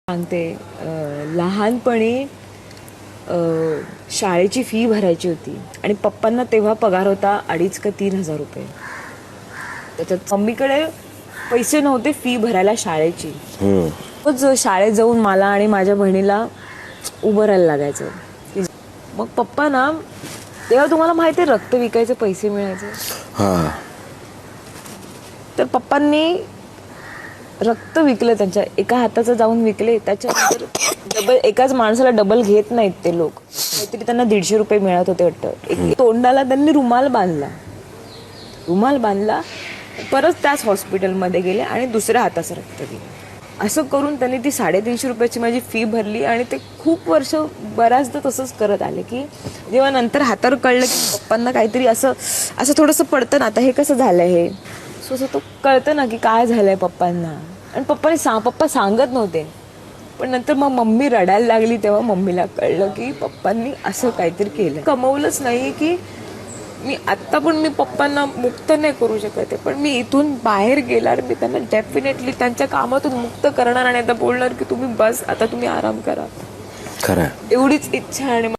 सांगते लहानपणी शाळेची फी भरायची होती आणि पप्पांना तेव्हा पगार होता 2,500 का 3,000 रुपये. त्याच्यात मम्मीकडे पैसे नव्हते फी भरायला शाळेची. शाळेत जाऊन मला आणि माझ्या बहिणीला उभं राहायला लागायचं. मग पप्पा ना तेव्हा तुम्हाला माहिती आहे रक्त विकायचे पैसे मिळायचे. तर पप्पांनी रक्त विकलं, त्यांच्या एका हाताचं जाऊन विकले. त्याच्यानंतर डबल एकाच माणसाला डबल घेत नाहीत ते लोक. काहीतरी त्यांना 150 रुपये मिळत होते वाटतं. तोंडाला त्यांनी रुमाल बांधला, परत त्याच हॉस्पिटलमध्ये गेले आणि दुसऱ्या हाताचं रक्त दिलं. असं करून त्यांनी ती 350 रुपयाची माझी फी भरली आणि ते खूप वर्ष बऱ्याचदा तसंच करत आले. की जेव्हा नंतर हातावर कळलं की पप्पांना काहीतरी असं थोडंसं पडतं ना, आता हे कसं झालं हे असं तो कळतं ना की काय झालंय पप्पांना. आणि पप्पा सांगत नव्हते, पण नंतर मग मम्मी रडायला लागली तेव्हा मम्मीला कळलं की पप्पांनी असं काहीतरी केलं. कमवलंच नाही की मी आत्ता पण मी पप्पांना मुक्त नाही करू शकते, पण मी इथून बाहेर गेल्यावर मी त्यांना डेफिनेटली त्यांच्या कामातून मुक्त करणार आणि आता बोलणार की तुम्ही बस, आता तुम्ही आराम करा. खरं एवढीच इच्छा आहे.